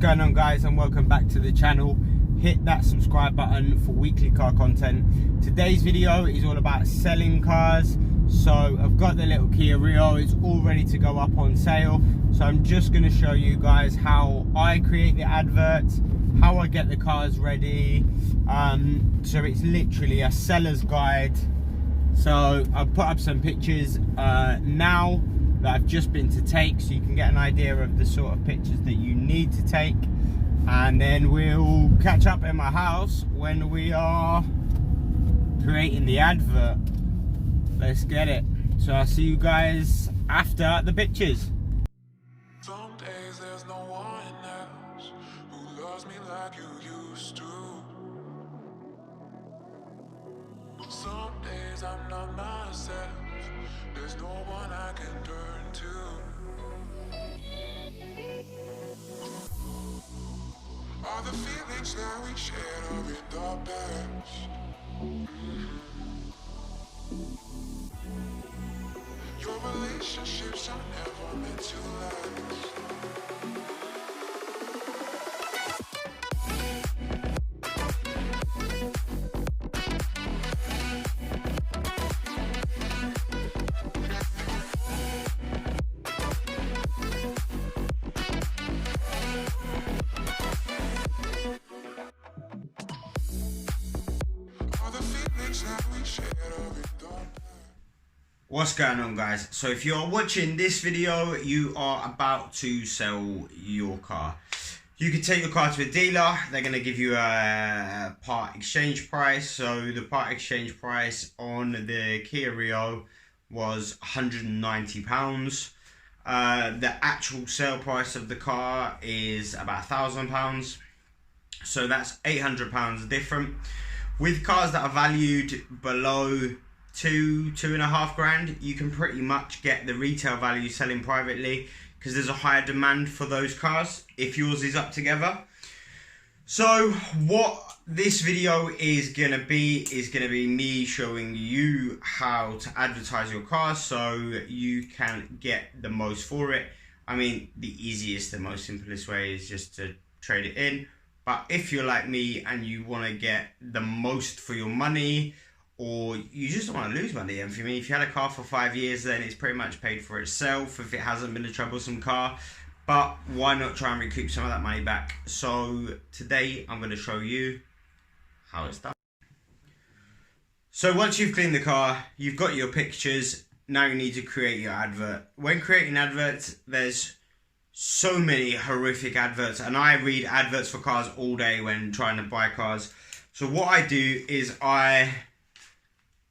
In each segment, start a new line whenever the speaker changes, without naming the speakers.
going on, guys, and welcome back to the channel. Hit that subscribe button for weekly car content. Today's video is all about selling cars. So I've got the little Kia Rio, it's all ready to go up on sale. So I'm just going to show you guys how I create the adverts, how I get the cars ready. So it's literally a seller's guide. So I've put up some pictures now that I've just been to take, so you can get an idea of the sort of pictures that you need to take, and then we'll catch up in my house when we are creating the advert. Let's get it. So I'll see you guys after the pictures.
Some days there's no one else who loves me like you used to. Some days I'm not myself, there's no one I can turn to. All the feelings that we shared are in the past. Your relationships are never meant to last.
What's going on, guys? So if you're watching this video, you are about to sell your car. You can take your car to a dealer. They're going to give you a part exchange price. So the part exchange price on the Kia Rio was £190. The actual sale price of the car is about £1,000. So that's £800 different. With cars that are valued below two and a half grand, you can pretty much get the retail value selling privately because there's a higher demand for those cars if yours is up together. So what this video is gonna be me showing you how to advertise your car so you can get the most for it. I mean, the easiest and most simplest way is just to trade it in, but if you're like me and you want to get the most for your money, or you just don't want to lose money, and for me, if you had a car for 5 years, then it's pretty much paid for itself if it hasn't been a troublesome car. But why not try and recoup some of that money back? So today I'm going to show you how it's done. So once you've cleaned the car, you've got your pictures, now you need to create your advert. When creating adverts, there's so many horrific adverts, and I read adverts for cars all day when trying to buy cars. So what I do is I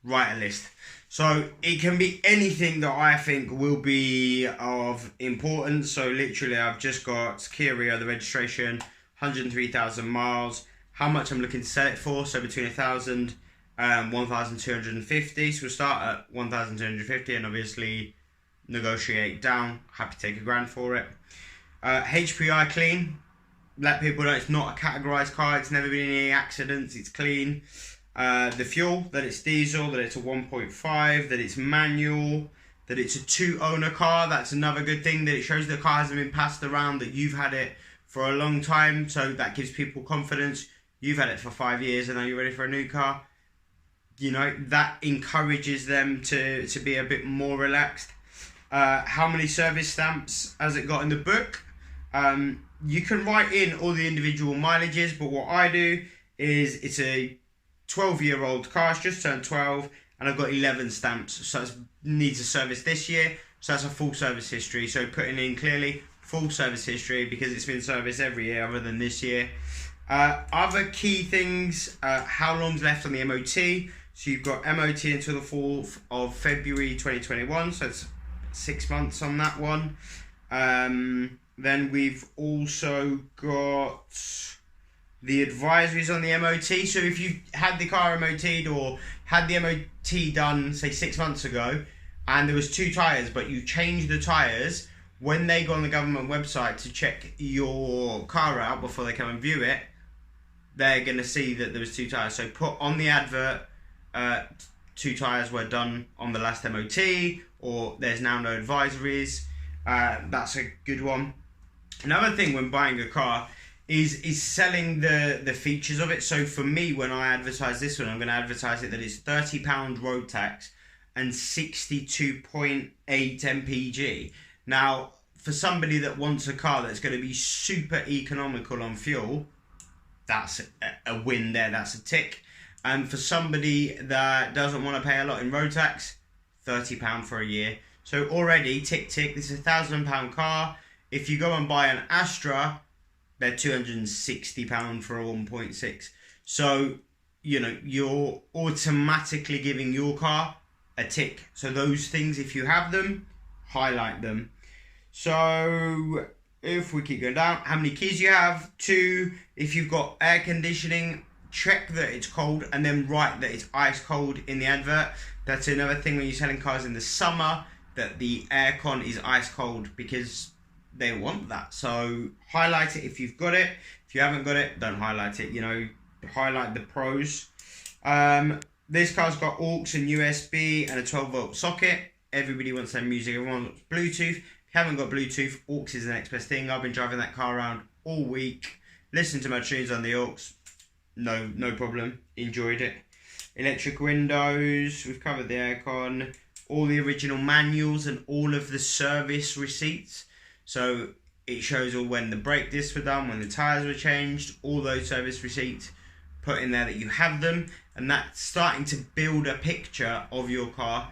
write a list. So it can be anything that I think will be of importance. So literally I've just got Kia Rio, the registration, 103,000 miles, how much I'm looking to sell it for, so between 1,000 and 1,250. So we'll start at 1,250 and obviously negotiate down. Happy to take £1,000 for it. HPI clean, let people know it's not a categorized car, it's never been in any accidents, it's clean. The fuel, that it's diesel, that it's a 1.5, that it's manual, that it's a 2-owner car. That's another good thing, that it shows the car hasn't been passed around, that you've had it for a long time, so that gives people confidence. You've had it for 5 years and now you're ready for a new car. You know, that encourages them to be a bit more relaxed. How many service stamps has it got in the book? You can write in all the individual mileages, but what I do is it's a 12-year-old car, it's just turned 12, and I've got 11 stamps, so it needs a service this year, so that's a full service history. So putting in clearly full service history because it's been serviced every year other than this year. Other key things, how long's left on the MOT. So you've got MOT until the 4th of February 2021, so it's 6 months on that one. Then we've also got the advisories on the MOT. So if you had the car MOT'd or had the MOT done, say 6 months ago, and there was 2 tyres, but you changed the tyres, when they go on the government website to check your car out before they come and view it, they're going to see that there was 2 tyres. So put on the advert, 2 tyres were done on the last MOT, or there's now no advisories. That's a good one. Another thing when buying a car is selling the features of it. So for me, when I advertise this one, I'm going to advertise it that it's £30 road tax and 62.8 mpg. Now, for somebody that wants a car that's going to be super economical on fuel, that's a win there. That's a tick. And for somebody that doesn't want to pay a lot in road tax, £30 for a year. So already, tick, tick, this is a £1,000 car. If you go and buy an Astra, they're £260 for a 1.6. So, you know, you're automatically giving your car a tick. So those things, if you have them, highlight them. So if we keep going down, how many keys you have? 2. If you've got air conditioning, check that it's cold and then write that it's ice cold in the advert. That's another thing when you're selling cars in the summer, that the aircon is ice cold, because they want that. So highlight it if you've got it. If you haven't got it, don't highlight it. You know, highlight the pros. This car's got aux and USB and a 12-volt socket. Everybody wants their music. Everyone wants Bluetooth. If you haven't got Bluetooth, aux is the next best thing. I've been driving that car around all week, listening to my tunes on the aux. No problem. Enjoyed it. Electric windows. We've covered the aircon. All the original manuals and all of the service receipts. So it shows all when the brake discs were done, when the tyres were changed, all those service receipts, put in there that you have them. And that's starting to build a picture of your car.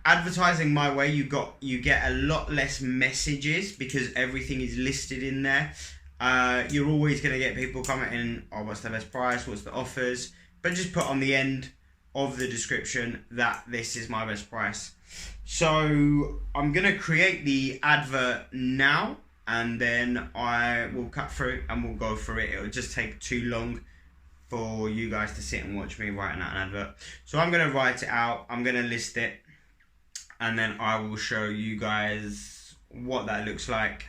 Advertising my way, you get a lot less messages because everything is listed in there. You're always going to get people commenting, oh, what's the best price, what's the offers, but just put on the end of the description that this is my best price. So I'm going to create the advert now, and then I will cut through and we'll go through it. It'll just take too long for you guys to sit and watch me writing out an advert. So I'm going to write it out, I'm going to list it, and then I will show you guys what that looks like,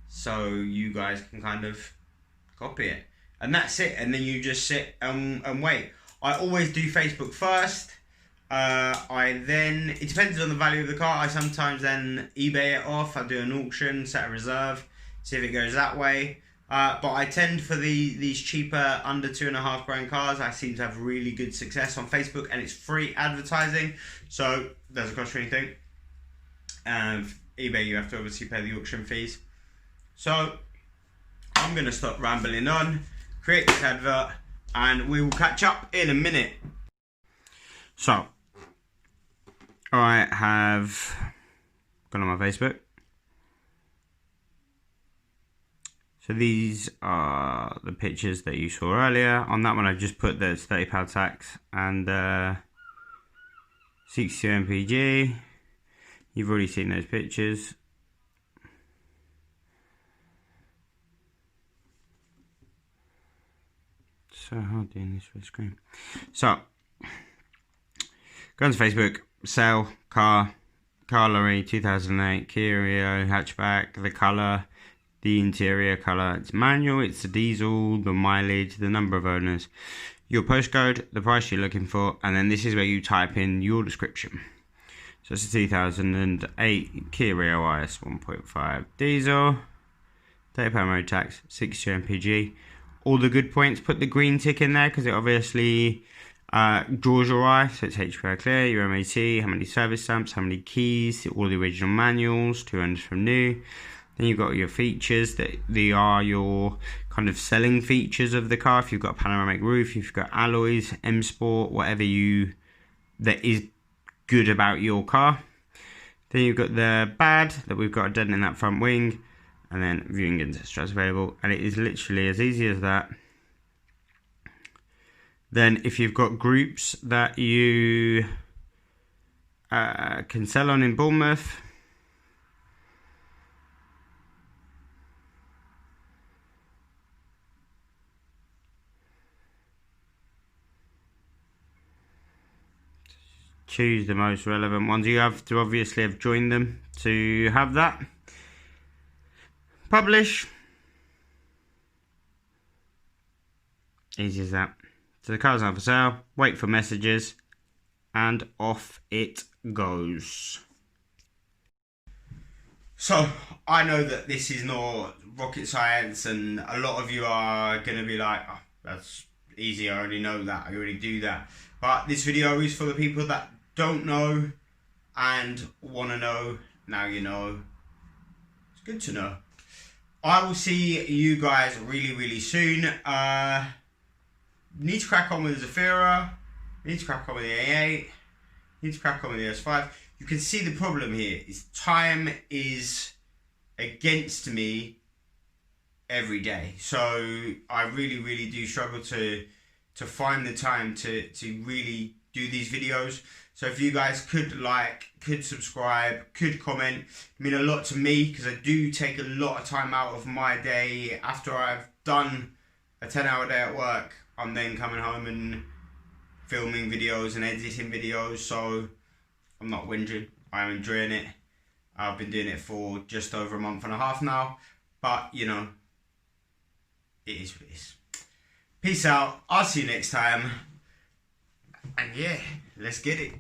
so you guys can kind of copy it. And that's it. And then you just sit and wait. I always do Facebook first. It depends on the value of the car. I sometimes then eBay it off. I do an auction, set a reserve, see if it goes that way. But I tend for these cheaper, under £2,500 cars, I seem to have really good success on Facebook, and it's free advertising, so it doesn't cost you anything. eBay, you have to obviously pay the auction fees. So I'm going to stop rambling on, create this advert, and we will catch up in a minute. So I have gone on my Facebook. So these are the pictures that you saw earlier. On that one, I just put the £30 tax and 62 mpg. You've already seen those pictures. So hard doing this for the screen. So go onto Facebook, sell car lorry 2008 Kia Rio hatchback, the colour, the interior colour, it's manual, it's the diesel, the mileage, the number of owners, your postcode, the price you're looking for, and then this is where you type in your description. So it's a 2008 Kia Rio IS 1.5 diesel, £30 road tax, 62 mpg. All the good points, put the green tick in there because it obviously draws your eye. So it's HPI clear, your MAT, how many service stamps, how many keys, all the original manuals, 200 from new. Then you've got your features, that they are your kind of selling features of the car. If you've got a panoramic roof, if you've got alloys, M Sport, whatever that is good about your car. Then you've got the bad, that we've got a dent in that front wing, and then viewing and test drives available. And it is literally as easy as that. Then if you've got groups that you can sell on in Bournemouth, choose the most relevant ones. You have to obviously have joined them to have that. Publish. Easy as that. So the car's not for sale. Wait for messages. And off it goes. So I know that this is not rocket science, and a lot of you are going to be like, oh, that's easy, I already know that, I already do that. But this video is for the people that don't know and want to know. Now you know. It's good to know. I will see you guys really soon. Need to crack on with the Zafira. Need to crack on with the A8. Need to crack on with the S5. You can see the problem here is time is against me every day. So I really do struggle to find the time to really do these videos. So if you guys could like, could subscribe, could comment, it'd mean a lot to me, because I do take a lot of time out of my day. After I've done a 10-hour day at work, I'm then coming home and filming videos and editing videos. So I'm not whinging, I'm enjoying it. I've been doing it for just over a month and a half now, but you know, it is what it is. Peace out, I'll see you next time, and yeah, let's get it.